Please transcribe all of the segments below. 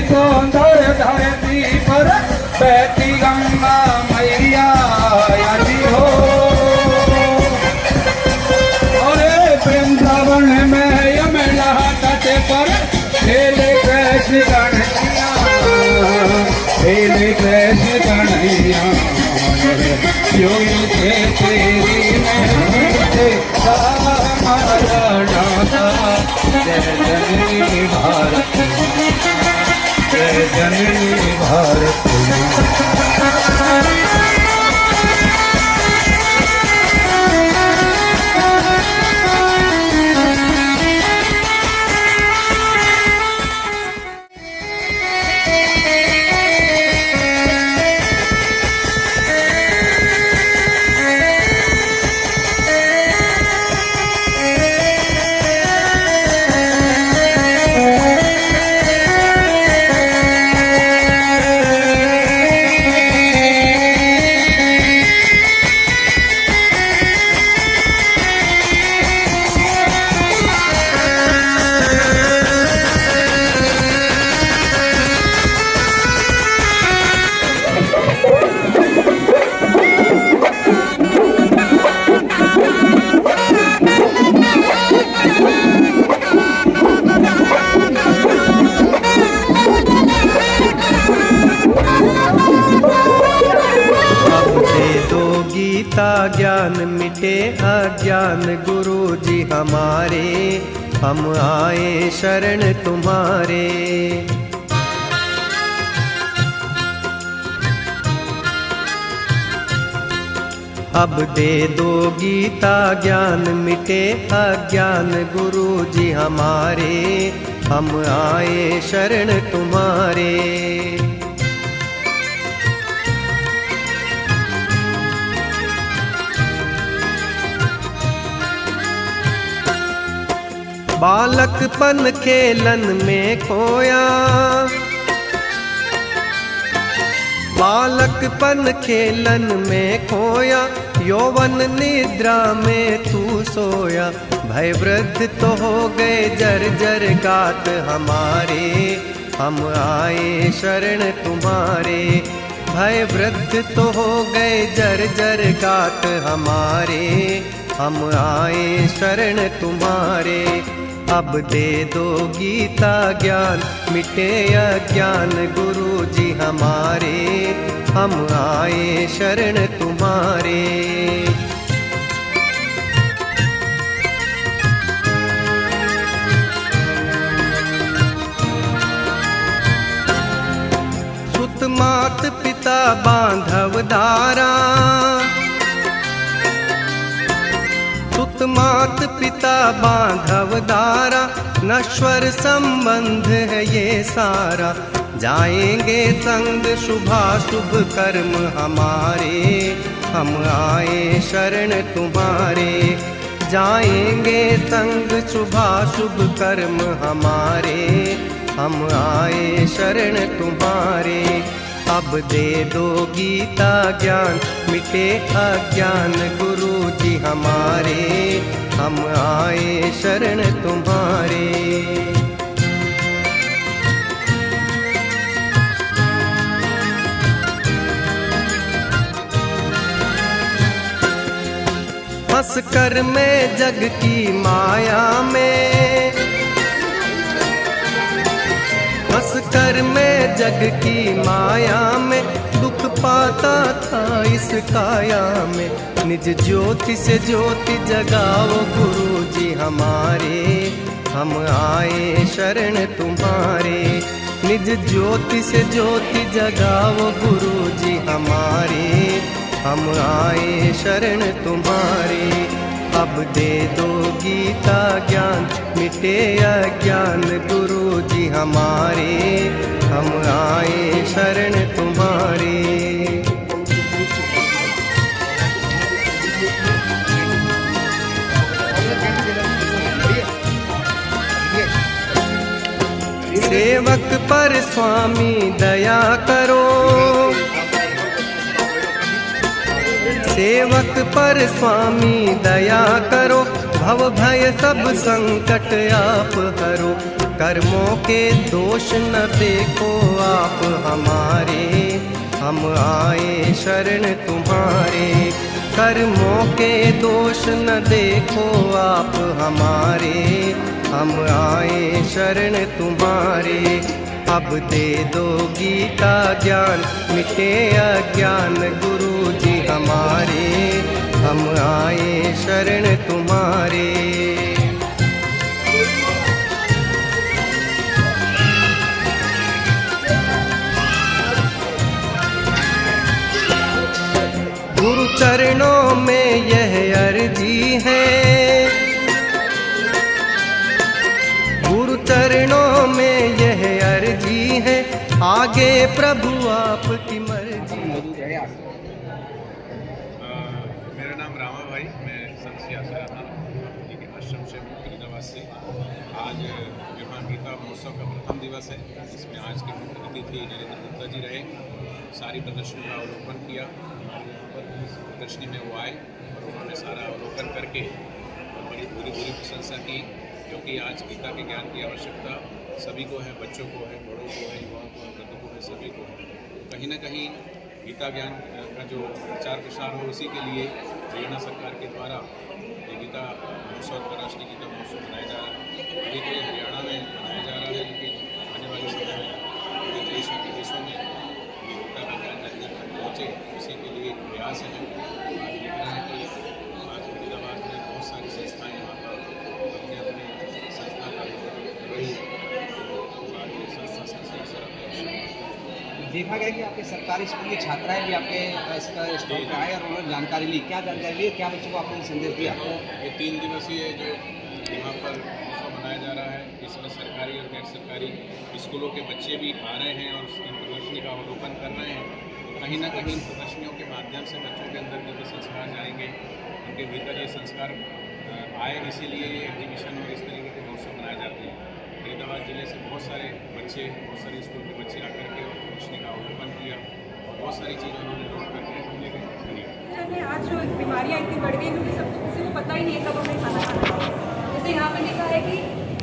सौंदर्य धरती पर बहती गंगा मैया आजी हो। अरे वृंदावन में यमुना तट पर खेले कृष्ण कन्हैया, खेले कृष्ण कन्हैया। योगी से तेरी में हमारा नाता, जय जननी भारत, जय जननी भारत। ज्ञान मिटे अज्ञान गुरु जी हमारे, हम आए शरण तुम्हारे। अब दे दो गीता ज्ञान मिटे अज्ञान गुरु जी हमारे, हम आए शरण तुम्हारे। बालकपन खेलन में खोया, बालकपन खेलन में खोया, यौवन निद्रा में तू सोया। भय वृद्ध तो हो गए जर्जर गात हमारे, हम आए शरण तुम्हारे। भय वृद्ध तो हो गए जर्जर गात हमारे, हम आए शरण तुम्हारे। अब दे दो गीता ज्ञान मिटे अज्ञान गुरु जी हमारे, हम आए शरण तुम्हारे। सुत मात पिता बांधव दारा, सुत मात पिता बांधव दारा, नश्वर संबंध है ये सारा। जाएंगे संग शुभाशुभ कर्म हमारे, हम आए शरण तुम्हारे। जाएंगे संग शुभाशुभ कर्म हमारे, हम आए शरण तुम्हारे। अब दे दो गीता ज्ञान मिटे अज्ञान गुरु जी हमारे, हम आए शरण तुम्हारे। हंस कर मैं जग की माया में, हंस कर मैं जग की माया में, दुख पाता था इस काया में। निज ज्योति से ज्योति जगाओ गुरु जी हमारे, हम आए शरण तुम्हारे। निज ज्योति से ज्योति जगाओ गुरु जी हमारे, हम आए शरण तुम्हारे। अब दे दो गीता ज्ञान मिटे अज्ञान गुरु जी हमारे, हम आए शरण तुम्हारे। सेवक पर स्वामी दया करो, सेवक पर स्वामी दया करो। भव भय सब संकट आप हरो, कर्मों के दोष न देखो आप हमारे, हम आए शरण तुम्हारे। कर्मों के दोष न देखो आप हमारे, हम आए शरण तुम्हारे। अब दे दो गीता ज्ञान, मिटे अज्ञान गुरु जी हमारे, हम आए शरण तुम्हारे। गुरु चरणों में यह अर्जी है, गुरु चरणों में यह अर्जी है, आगे प्रभु आपकी मर्जी। मेरा नाम रामा भाई, मैं संत श्री आसाराम जी के आश्रम से फरीदाबाद से। आज यहाँ गीता महोत्सव का प्रथम दिवस है, जिसमें आज के मुख्य अतिथि नरेंद्र गुप्ता जी रहे। सारी प्रदर्शनी का अवलोकन किया। हमारे यहाँ पर इस प्रदर्शनी में वो आए और उन्होंने सारा अवलोकन करके बड़ी पूरी प्रशंसा की, क्योंकि आज गीता के ज्ञान की आवश्यकता सभी को है, बच्चों को है, बड़ों को है, युवाओं को है, वृद्धों को है, सभी को है। कहीं ना कहीं गीता ज्ञान का जो प्रचार प्रसार हो, उसी के लिए हरियाणा सरकार के द्वारा ये गीता महोत्सव, अंतर्राष्ट्रीय गीता महोत्सव मनाया जा रहा है। अभी तो ये हरियाणा में मनाया जा रहा है, लेकिन आने वाले समय में पूरे देश और विदेशों में ये गीता का ज्ञान जन जन तक पहुँचे, उसी के लिए प्रयास है। आज देख रहे हैं कि आज फरीदाबाद में बहुत सारी संस्थाएँ यहाँ पर अपने अपने संस्था का रही देखा गया कि आपके सरकारी स्कूल की छात्राएं भी आपके इसका स्टॉल पर आए और उन्होंने जानकारी ली। क्या जानकारी ली, क्या बच्चों को आपने संदेश दिया? ये 3 दिवसीय जो यहाँ पर उत्सव मनाया जा रहा है, इसमें सरकारी और गैर सरकारी स्कूलों के बच्चे भी आ रहे हैं और उसकी प्रदर्शनी का अवलोकन कर रहे हैं। तो कहीं ना कहीं प्रदर्शनियों के माध्यम से बच्चों के अंदर जो संस्कार जाएंगे, उनके भीतर ये संस्कार आए, इसीलिए ये एग्जीबिशन और इस तरीके के महोत्सव मनाए जाते हैं। फरीदाबाद जिले से बहुत सारे बच्चे, बहुत सारे स्कूल के बच्चे आकर के प्रदर्शनी का अवलोकन किया और बहुत सारी चीज़ें उन्होंने नोट करके हमने करी। आज जो बीमारियाँ इतनी बढ़ गई, क्योंकि सबको किसी को पता ही नहीं है कब हमें खाना खाना है। जैसे यहाँ पे लिखा है कि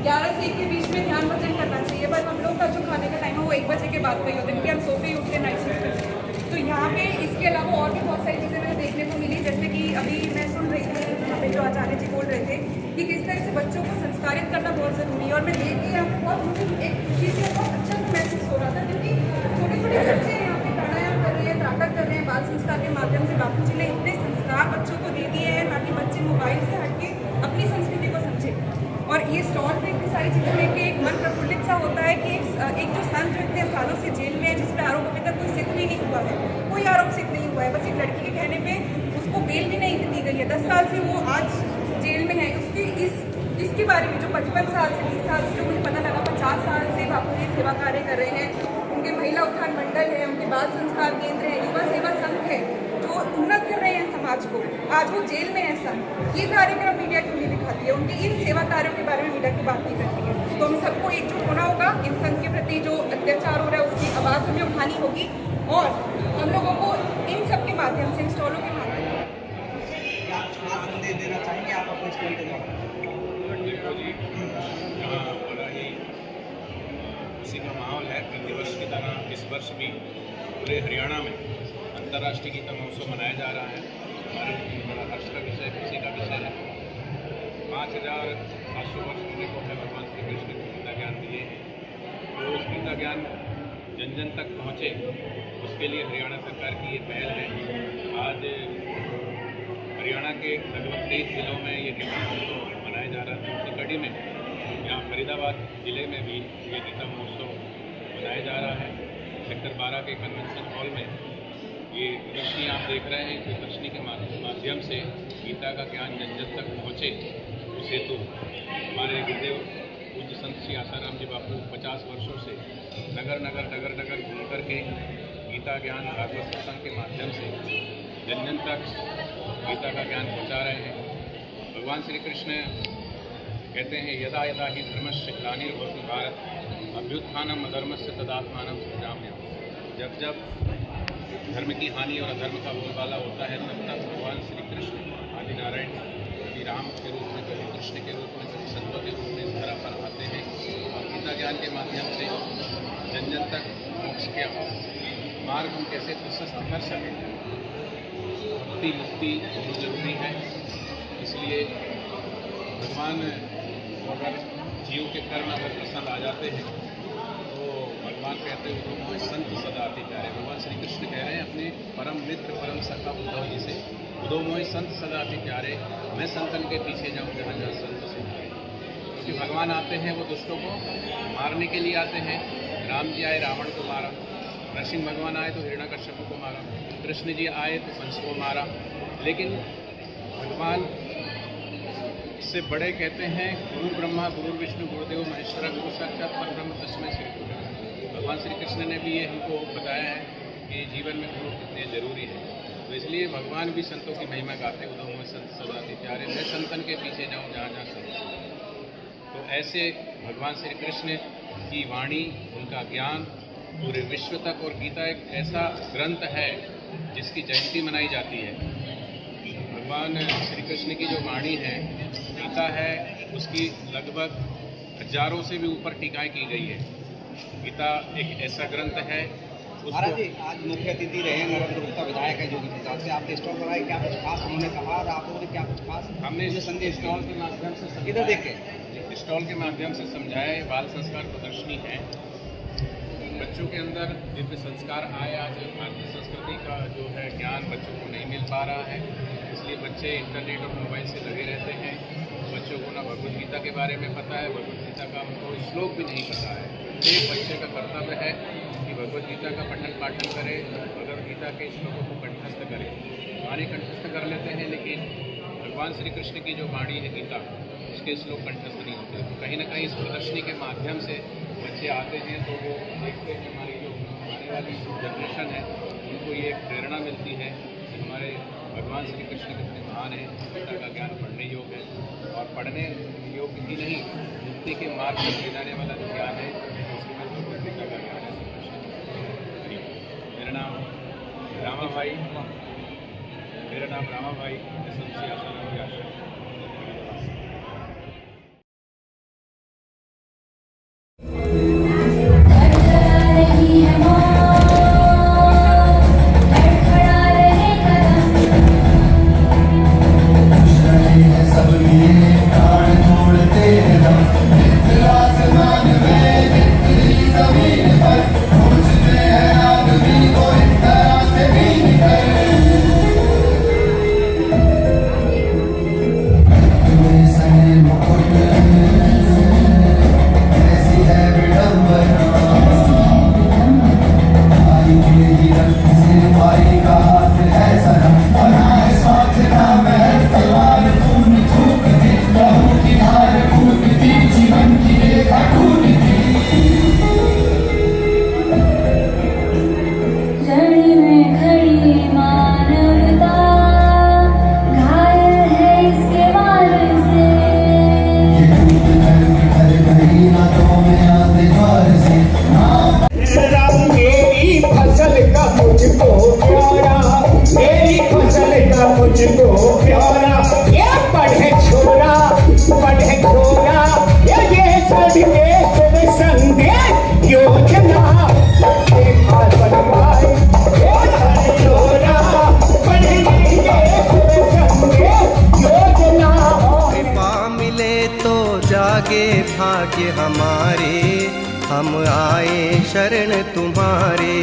11 से 1 के बीच में ध्यान भजन करना चाहिए, बट हम लोग का जो खाने का टाइम है वो 1 बजे के बाद का ही होता है, क्योंकि हम सो के उठ के नाइट शिफ्ट करते हैं। तो यहाँ पे इसके अलावा और भी बहुत सारी चीज़ें मुझे देखने को मिली, जैसे कि अभी मैं सुन रही थी यहाँ पे जो आचार्य जी बोल रहे थे कि किस तरह से बच्चों को संस्कारित करना बहुत ज़रूरी है। और मैं देख के यहाँ पे बहुत मुझे एक चीज़ से बहुत अच्छा महसूस हो रहा था, क्योंकि छोटे छोटे बच्चे यहाँ पे प्राणायाम कर रहे हैं, त्राटक कर रहे हैं। बाल संस्कार के माध्यम से बापू जी ने इतने संस्कार बच्चों को दे दिए हैं, ताकि बच्चे मोबाइल से हट के अपनी संस्कृति को समझे। और ये स्टॉल पे इतनी सारी चीज़ें लेके एक मन प्रफुल्लित सा होता है कि एक जो संत जो इतने सालों से जेल में है, जिस पर आरोप अभी तक कोई सिद्ध भी नहीं हुआ है, कोई आरोप सिद्ध नहीं हुआ है, बस एक लड़की के कहने पे उसको बेल भी नहीं दी गई है। 10 साल से वो आज जेल में है। उसकी इसके बारे में जो 55 साल से 20 साल से जो मुझे पता लगा, 50 साल से बापू जी सेवा कार्य कर रहे हैं। उनके महिला उत्थान मंडल है, उनके बाल संस्कार केंद्र है, युवा सेवा संघ है, जो उन्नत कर रहे हैं समाज को। आज वो जेल में है संघ। ये कार्यक्रम मीडिया क्यों नहीं दिखाती है? उनके इन सेवा कार्यों के बारे में मीडिया की बात नहीं करती है। तो हम सबको एकजुट होना होगा। इन संघ के प्रति जो अत्याचार हो रहा है उसकी आवाज़ हमें उठानी होगी, और हम लोगों को इन सब के माध्यम से, इन स्टॉलों के माध्यम से संदेश देना चाहेंगे आप अपने स्कूल के लिए? देखो जी, यहाँ बड़ा ही खुशी का माहौल है। प्रतिवर्ष की तरह इस वर्ष भी पूरे हरियाणा में अंतर्राष्ट्रीय गीता महोत्सव मनाया जा रहा है। हमारे बड़ा हर्ष का विषय, खुशी का विषय है। 5700 वर्ष होने को है भगवान श्री कृष्ण को गीता ज्ञान दिए हैं, तो उस गीता ज्ञान जन जन तक पहुँचे, उसके लिए हरियाणा सरकार की ये पहल है। आज हरियाणा के लगभग 23 जिलों में ये गीता महोत्सव मनाया जा रहा है। उसी कड़ी में यहाँ फरीदाबाद जिले में भी ये गीता महोत्सव मनाया जा रहा है। सेक्टर 12 के कन्वेंशन हॉल में ये प्रदर्शनी आप देख रहे हैं। प्रदर्शनी के माध्यम से गीता का ज्ञान जन जन तक पहुँचे, उस हेतु हमारे गुरुदेव पूज्य संत श्री आसाराम जी बापू 50 वर्षों से नगर नगर घूम करके गीता ज्ञान भागवत सत्संग के माध्यम से जन जन तक गीता का ज्ञान पहुँचा रहे हैं। भगवान श्री कृष्ण कहते हैं, यदा यदा ही धर्मस्य ग्लानिर्भवति भारत अभ्युत्थानम अधर्मस्य तदात्मानं सृजाम्यहम्। जब जब धर्म की हानि और अधर्म का बोलबाला होता है, तब तक भगवान श्री कृष्ण आदि नारायण की राम के रूप में, कभी कृष्ण के रूप में, कभी संतों के रूप में इस धरा पर आते हैं और गीता ज्ञान के माध्यम से जन जन तक मोक्ष के मार्ग हम कैसे प्रशस्त कर सकें। भक्ति मुक्ति बहुत जरूरी है, इसलिए भगवान अगर जीव के कर्म अगर पसंद आ जाते हैं तो भगवान कहते हैं उद्धव संत सदा अति प्यारे। भगवान श्री कृष्ण कह रहे हैं अपने परम मित्र परम सखा उद्धव जी से, उद्धव मोहि संत सदा अति प्यारे, मैं संतन के पीछे जाऊँ जहाँ जहाँ संत से आए। क्योंकि भगवान आते हैं वो दुष्टों को मारने के लिए आते हैं। राम जी आए रावण को मारा, नरसिंह भगवान आए तो हिरण्यकश्यप को मारा, कृष्ण जी आए तो कंस को मारा। लेकिन भगवान से बड़े कहते हैं गुरु ब्रह्मा गुरु विष्णु गुरुदेव महेश्वरा गुरु साक्षात परब्रह्म तस्मै श्री गुरु। भगवान श्री कृष्ण ने भी ये हमको बताया है कि जीवन में गुरु कितने जरूरी है। तो इसलिए भगवान भी संतों की महिमा गाते, उद्धव मोहि संत सदा अति प्यारे, मैं संतन के पीछे जाऊँ जहाँ जहाँ संत। तो ऐसे भगवान श्री कृष्ण की वाणी, उनका ज्ञान पूरे विश्व तक, और गीता एक ऐसा ग्रंथ है जिसकी जयंती मनाई जाती है। भगवान श्री कृष्ण की जो वाणी है, गीता है, उसकी लगभग हजारों से भी ऊपर टीकाएं की गई है। गीता एक ऐसा ग्रंथ है। महाराज जी, आज मुख्य अतिथि रहे नरेंद्र गुप्ता विधायक है जोगी प्रसाद से, आपने स्टॉल बनाए, क्या कुछ खास उन्होंने कहा और आप लोगों ने क्या कुछ खास हमने मुझे संदेश स्टॉल के माध्यम से इधर देखे स्टॉल के माध्यम से समझाया। बाल संस्कार प्रदर्शनी है, बच्चों के अंदर दिव्य संस्कार आए। आज भारतीय संस्कृति का जो है ज्ञान बच्चों को नहीं मिल पा रहा है, इसलिए बच्चे इंटरनेट और मोबाइल से लगे रहते हैं। बच्चों को ना भगवद गीता के बारे में पता है, भगवद गीता का उनको श्लोक भी नहीं पता है। एक बच्चे का कर्तव्य है कि भगवद गीता का पठन पाठन करे, भगवद गीता के श्लोकों को कंठस्थ करे। वाणी कंठस्थ कर लेते हैं, लेकिन भगवान श्री कृष्ण की जो वाणी है गीता, उसके श्लोक कंठस्थ नहीं होते। तो कहीं ना कहीं इस प्रदर्शनी के माध्यम से बच्चे आते हैं तो वो देखते हैं, हमारी जो आने वाली जनरेशन है उनको ये एक प्रेरणा मिलती है कि हमारे भगवान श्री कृष्ण कितने महान हैं। गीता का ज्ञान पढ़ने योग्य है, और पढ़ने योग्य ही नहीं, मुक्ति के मार्ग में ले जाने वाला जो ज्ञान है उसके में भगवद गीता का ज्ञान है। मेरा नाम रामा भाई, संत आसाराम आश्रम। भाग्य हमारे, हम आए शरण तुम्हारे।